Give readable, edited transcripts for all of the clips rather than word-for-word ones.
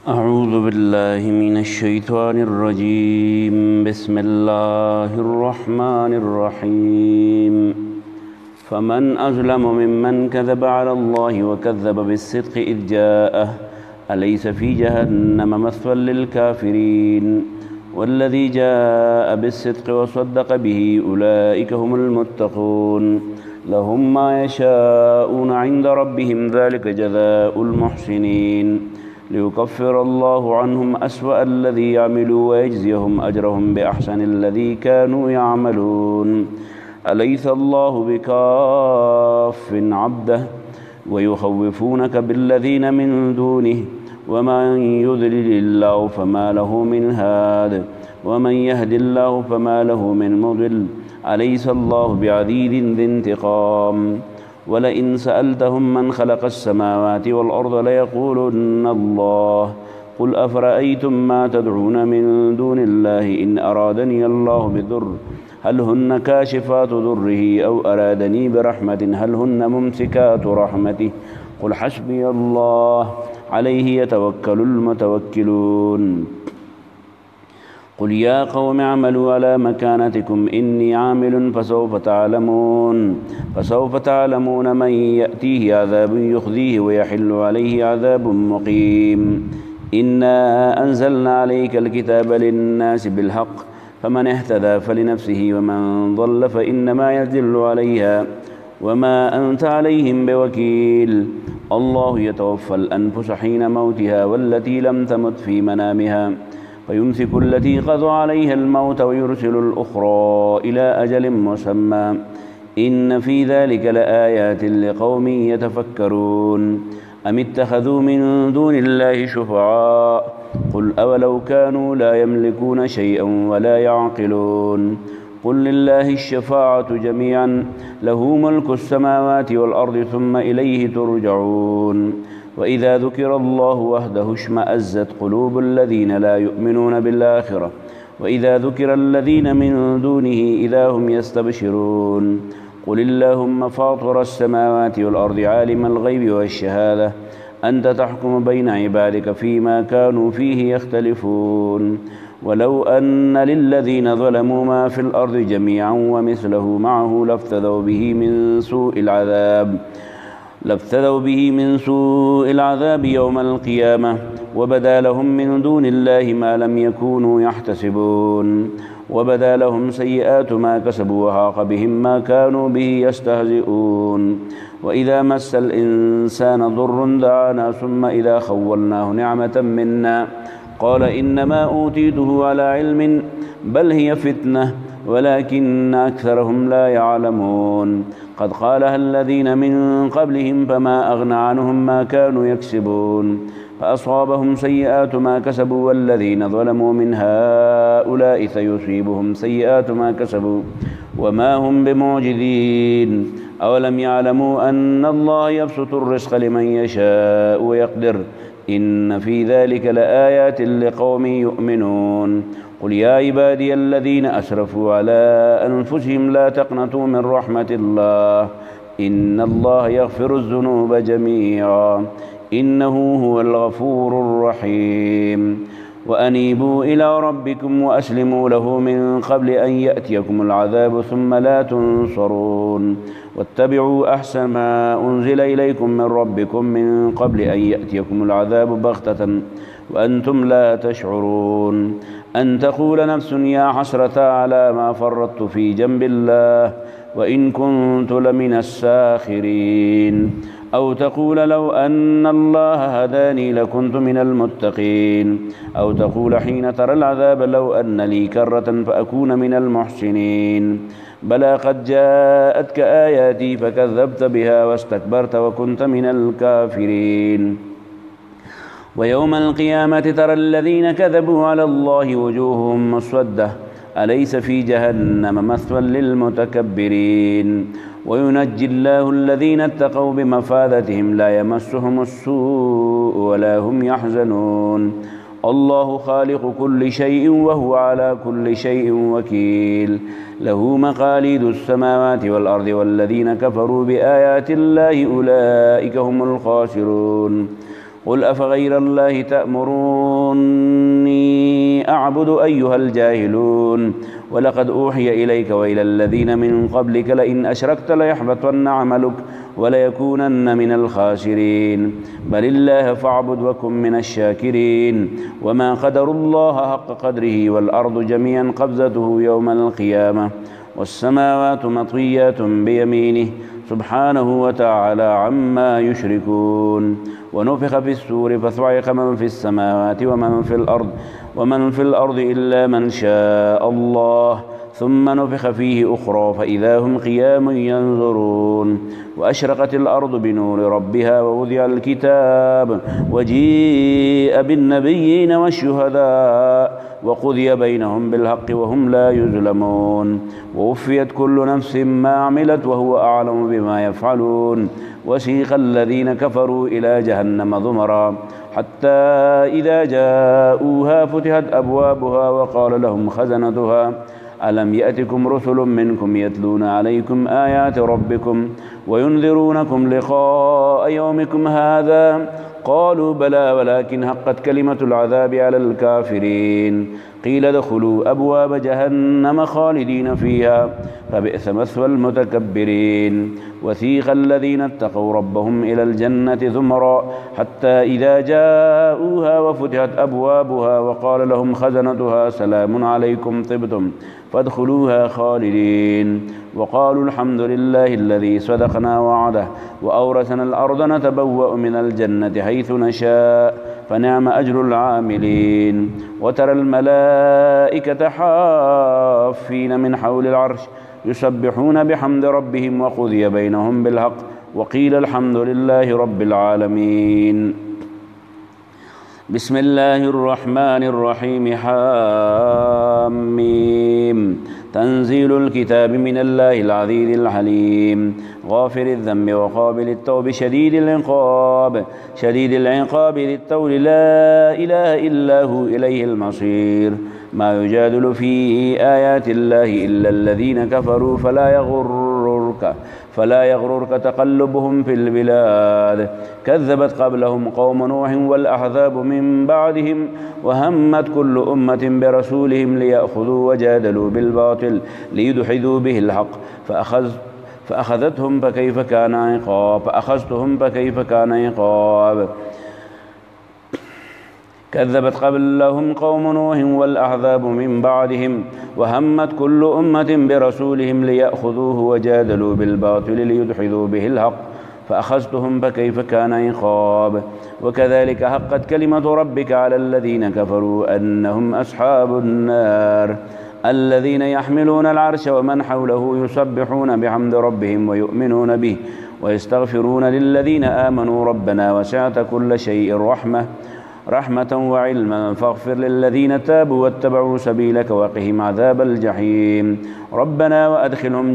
أعوذ بالله من الشيطان الرجيم. بسم الله الرحمن الرحيم. فمن أظلم ممن كذب على الله وكذب بالصدق إذ جاءه أليس في جهنم مثوى للكافرين والذي جاء بالصدق وصدق به أولئك هم المتقون لهم ما يشاءون عند ربهم ذلك جزاء المحسنين ليكفر الله عنهم أسوأ الذي يعملوا ويجزيهم أجرهم بأحسن الذي كانوا يعملون أليس الله بكاف عبده ويخوفونك بالذين من دونه ومن يضلل الله فما له من هاد ومن يهد الله فما له من مضل أليس الله بعزيز ذي انتقام ولئن سألتهم من خلق السماوات والأرض ليقولن الله قل أفرأيتم ما تدعون من دون الله إن أرادني الله بضر هل هن كاشفات ضره أو أرادني برحمة هل هن ممسكات رحمته قل حسبي الله عليه يتوكل المتوكلون قل يا قوم اعملوا على مكانتكم إني عامل فسوف تعلمون من يأتيه عذاب يخزيه ويحل عليه عذاب مقيم إنا أنزلنا عليك الكتاب للناس بالحق فمن اهتدى فلنفسه ومن ضل فإنما يضل عليها وما أنت عليهم بوكيل الله يتوفى الأنفس حين موتها والتي لم تمت في منامها فيمسك التي قضى عليها الموت ويرسل الأخرى إلى أجل مسمى إن في ذلك لآيات لقوم يتفكرون أم اتخذوا من دون الله شفعاء قل أولو كانوا لا يملكون شيئا ولا يعقلون قل لله الشفاعة جميعا له ملك السماوات والأرض ثم إليه ترجعون وإذا ذكر الله وحده اشمأزت قلوب الذين لا يؤمنون بالآخرة وإذا ذكر الذين من دونه إذا هم يستبشرون قل اللهم فاطر السماوات والأرض عالم الغيب والشهادة أنت تحكم بين عبادك فيما كانوا فيه يختلفون ولو أن للذين ظلموا ما في الأرض جميعا ومثله معه لافتدوا به من سوء العذاب يوم القيامة وبدا لهم من دون الله ما لم يكونوا يحتسبون وبدا لهم سيئات ما كسبوا وحاق بهم ما كانوا به يستهزئون وإذا مس الإنسان ضر دعانا ثم إذا خولناه نعمة منا قال إنما أوتيته على علم بل هي فتنة ولكن أكثرهم لا يعلمون قد قالها الذين من قبلهم فما أغنى عنهم ما كانوا يكسبون فأصابهم سيئات ما كسبوا والذين ظلموا من هؤلاء سيصيبهم سيئات ما كسبوا وما هم بمعجزين أولم يعلموا أن الله يبسط الرزق لمن يشاء ويقدر إن في ذلك لآيات لقوم يؤمنون قل يا عبادي الذين أسرفوا على أنفسهم لا تقنطوا من رحمة الله إن الله يغفر الذنوب جميعا إنه هو الغفور الرحيم وأنيبوا إلى ربكم وأسلموا له من قبل أن يأتيكم العذاب ثم لا تنصرون واتبعوا أحسن ما أنزل إليكم من ربكم من قبل أن يأتيكم العذاب بغتة وأنتم لا تشعرون أن تقول نفس يا حسرة على ما فرطت في جنب الله وإن كنت لمن الساخرين أو تقول لو أن الله هداني لكنت من المتقين أو تقول حين ترى العذاب لو أن لي كرة فأكون من المحسنين بلى قد جاءتك آياتي فكذبت بها واستكبرت وكنت من الكافرين ويوم القيامة ترى الذين كذبوا على الله وجوههم مسودة أليس في جهنم مثوى للمتكبرين وينجي الله الذين اتقوا بمفازتهم لا يمسهم السوء ولا هم يحزنون الله خالق كل شيء وهو على كل شيء وكيل له مقاليد السماوات والأرض والذين كفروا بآيات الله أولئك هم الخاسرون قل أفغير الله تأمروني أعبد أيها الجاهلون ولقد أوحي إليك وإلى الذين من قبلك لئن أشركت ليحبطن عملك وليكونن من الخاسرين بل الله فاعبد وكن من الشاكرين وما قدروا الله حق قدره والأرض جميعا قبضته يوم القيامة والسماوات مطويات بيمينه سبحانه وتعالى عما يشركون ونفخ في السور فصعق من في السماوات ومن في الأرض إلا من شاء الله ثم نفخ فيه أخرى فإذا هم قيام ينظرون وأشرقت الأرض بنور ربها ووضع الكتاب وجيء بالنبيين والشهداء وقضي بينهم بالحق وهم لا يظلمون ووفيت كل نفس ما عملت وهو أعلم بما يفعلون وسيق الذين كفروا إلى جهنم زمرا حتى إذا جاءوها فتحت أبوابها وقال لهم خزنتها ألم يأتكم رسل منكم يتلون عليكم آيات ربكم وينذرونكم لقاء يومكم هذا قالوا بلى ولكن حقت كلمة العذاب على الكافرين قيل ادخلوا أبواب جهنم خالدين فيها فبئس مثوى المتكبرين وسيق الذين اتقوا ربهم إلى الجنة زمرا حتى إذا جاءوها وفتحت أبوابها وقال لهم خزنتها سلام عليكم طبتم فادخلوها خالدين وقالوا الحمد لله الذي صدقنا وعده وأورثنا الأرض نتبوأ من الجنة حيث نشاء فنعم أجر العاملين وترى الملائكة حافين من حول العرش يسبحون بحمد ربهم وقضي بينهم بالحق وقيل الحمد لله رب العالمين بسم الله الرحمن الرحيم حاميم تنزيل الكتاب من الله العزيز الحليم غافر الذنب وقابل التوب شديد العقاب ذي الطول لا إله إلا هو إليه المصير ما يجادل في آيات الله إلا الذين كفروا فلا يغررك تقلبهم في البلاد كذبت قبلهم قوم نوح والأحزاب من بعدهم وهمت كل أمة برسولهم ليأخذوا وجادلوا بالباطل ليدحضوا به الحق فأخذتهم فكيف كان عقاب كذبت قبلهم قوم نوح والأحزاب من بعدهم وهمت كل أمة برسولهم ليأخذوه وجادلوا بالباطل ليدحضوا به الحق فأخذتهم فكيف كان عقاب وكذلك حقت كلمة ربك على الذين كفروا أنهم أصحاب النار الذين يحملون العرش ومن حوله يسبحون بحمد ربهم ويؤمنون به ويستغفرون للذين آمنوا ربنا وسعت كل شيء رحمة وعلما فاغفر للذين تابوا واتبعوا سبيلك وقهم عذاب الجحيم ربنا وأدخلهم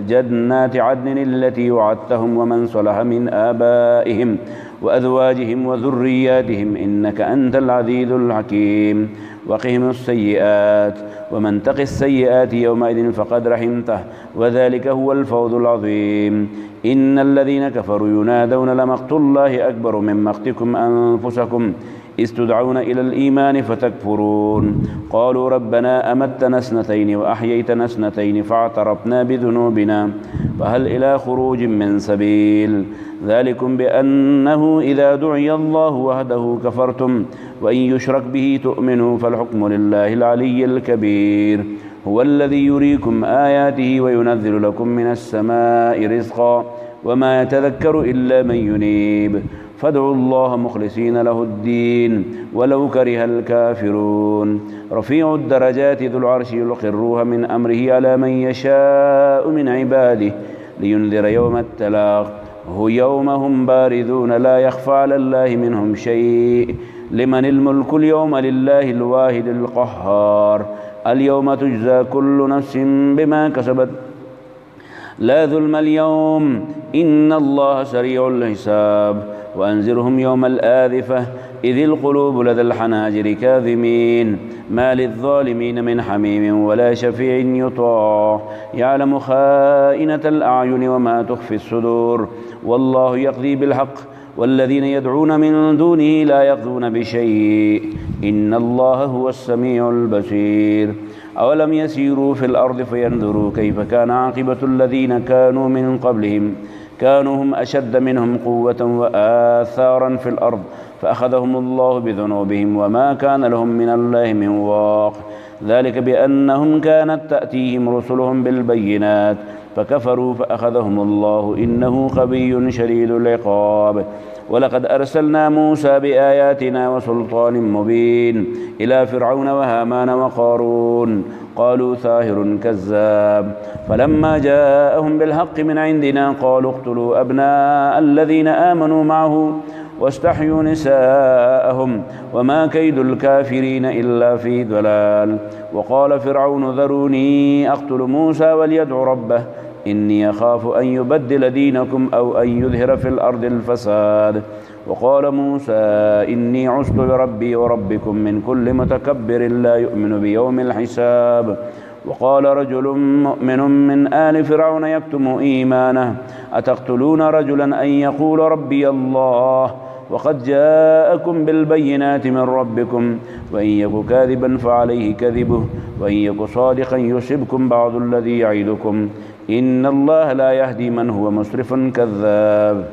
جنات عدن التي وعدتهم ومن صلح من آبائهم وأزواجهم وذرياتهم إنك أنت العزيز الحكيم وقهم السيئات ومن تق السيئات يومئذ فقد رحمته وذلك هو الفوز العظيم إن الذين كفروا ينادون لمقت الله أكبر من مقتكم أنفسكم إذ تدعون إلى الإيمان فتكفرون قالوا ربنا أمتنا اثنتين وأحييتنا اثنتين فاعترفنا بذنوبنا فهل إلى خروج من سبيل ذلكم بأنه إذا دعي الله وحده كفرتم وإن يشرك به تؤمنوا فالحكم لله العلي الكبير هو الذي يريكم آياته وينزل لكم من السماء رزقا وما يتذكر إلا من ينيب فادعوا الله مخلصين له الدين ولو كره الكافرون رفيع الدرجات ذو العرش يلقي الروح من أمره على من يشاء من عباده لينذر يوم التلاق هو يوم هم بارزون لا يخفى على الله منهم شيء لمن الملك اليوم لله الواحد القهار اليوم تجزى كل نفس بما كسبت لا ظلم اليوم إن الله سريع الحساب وأنذرهم يوم الآذفة إذ القلوب لدى الحناجر كاظمين ما للظالمين من حميم ولا شفيع يطاع يعلم خائنة الأعين وما تخفي الصدور والله يقضي بالحق والذين يدعون من دونه لا يقضون بشيء إن الله هو السميع البصير أولم يسيروا في الأرض فينظروا كيف كان عاقبة الذين كانوا من قبلهم كانوا هم أشد منهم قوة وآثارا في الأرض فأخذهم الله بذنوبهم وما كان لهم من الله من واق ذلك بأنهم كانت تأتيهم رسلهم بالبينات فكفروا فأخذهم الله إنه قوي شديد العقاب ولقد أرسلنا موسى بآياتنا وسلطان مبين إلى فرعون وهامان وقارون قالوا ساحر كذاب فلما جاءهم بالحق من عندنا قالوا اقتلوا أبناء الذين آمنوا معه واستحيوا نساءهم وما كيد الكافرين إلا في ضلال وقال فرعون ذروني أقتل موسى وليدع ربه إني أخاف أن يبدل دينكم أو أن يظهر في الأرض الفساد وقال موسى إني عصت بربي وربكم من كل متكبر لا يؤمن بيوم الحساب وقال رجل مؤمن من آل فرعون يكتم إيمانه أتقتلون رجلا أن يقول ربي الله وقد جاءكم بالبينات من ربكم وإن يك كاذبا فعليه كذبه وإن يك صادقا يصبكم بعض الذي يعدكم إن الله لا يهدي من هو مسرف كذاب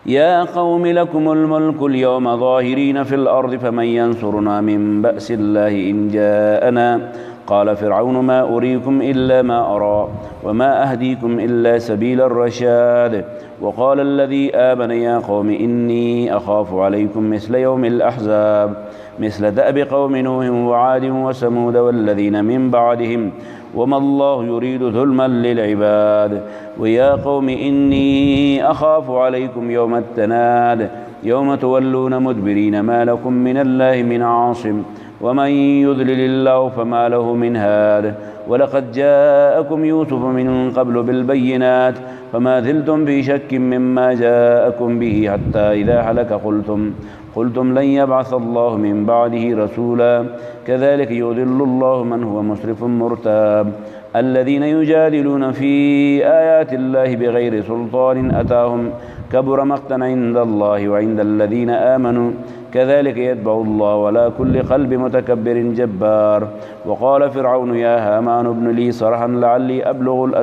يا قوم لكم الملك اليوم ظاهرين في الأرض فمن ينصرنا من بأس الله إن جاءنا قال فرعون ما أريكم إلا ما أرى وما أهديكم إلا سبيل الرشاد وقال الذي آمن يا قوم إني أخاف عليكم مثل يوم الأحزاب مثل دأب قوم نوح وعاد وثمود والذين من بعدهم وما الله يريد ظلما للعباد ويا قوم إني أخاف عليكم يوم التناد يوم تولون مدبرين ما لكم من الله من عاصم ومن يضلل الله فما له من هاد ولقد جاءكم يوسف من قبل بالبينات فما زلتم في شك مما جاءكم به حتى إذا هلك قلتم لن يبعث الله من بعده رسولا كذلك يضل الله من هو مسرف مرتاب الذين يجادلون في آيات الله بغير سلطان أتاهم كبر مقتا عند الله وعند الذين آمنوا كذلك يتبع الله ولا كل قلب متكبر جبار وقال فرعون يا هامان ابن لي صرحا لعلي أبلغ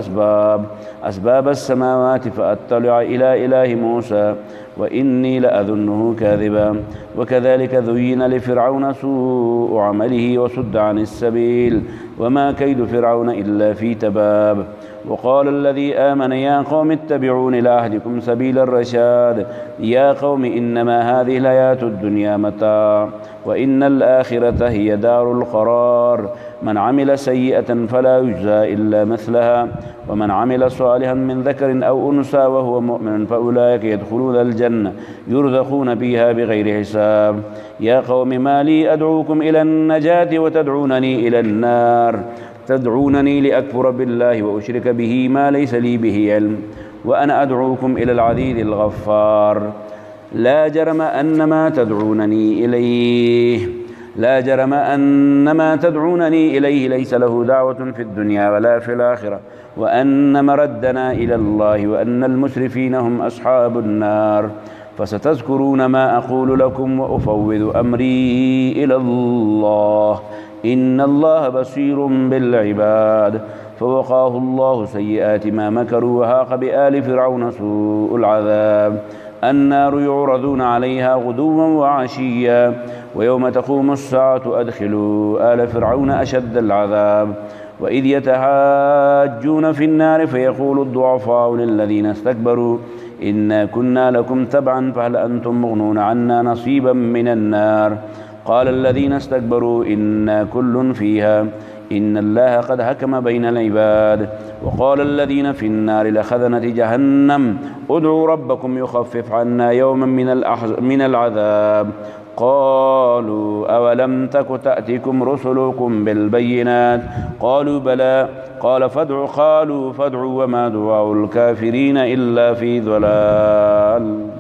أسباب السماوات فأطلع إلى إله موسى وإني لأظنه كاذبا وكذلك ذين لفرعون سوء عمله وصد عن السبيل وما كيد فرعون إلا في تباب وقال الذي آمن يا قوم اتبعون لأهدكم سبيل الرشاد يا قوم إنما هذه الحياة الدنيا متاع وإن الآخرة هي دار القرار من عمل سيئة فلا يجزى إلا مثلها ومن عمل صالحا من ذكر أو أنثى وهو مؤمن فأولئك يدخلون الجنة يرزقون فيها بغير حساب يا قوم ما لي أدعوكم إلى النجاة وتدعونني إلى النار تدعونني لأكفر بالله وأشرك به ما ليس لي به علم وأنا أدعوكم إلى العزيز الغفار لا جرم أن ما تدعونني إليه ليس له دعوة في الدنيا ولا في الآخرة وأن مردنا إلى الله وأن المسرفين هم أصحاب النار فستذكرون ما أقول لكم وأفوض أمري إلى الله إن الله بصير بالعباد فوقاه الله سيئات ما مكروا وهاق بآل فرعون سوء العذاب النار يعرضون عليها غدوا وعشيا ويوم تقوم الساعة أدخلوا آل فرعون أشد العذاب وإذ يتحاجون في النار فيقول الضعفاء للذين استكبروا إنا كنا لكم تبعا فهل أنتم مغنون عنا نصيبا من النار قال الذين استكبروا إنا كل فيها إن الله قد حكم بين العباد وقال الذين في النار لخزنة جهنم ادعوا ربكم يخفف عنا يوما من العذاب قالوا أولم تك تأتكم رسلكم بالبينات قالوا بلى قالوا فادعوا وما دعاء الكافرين إلا في ضلال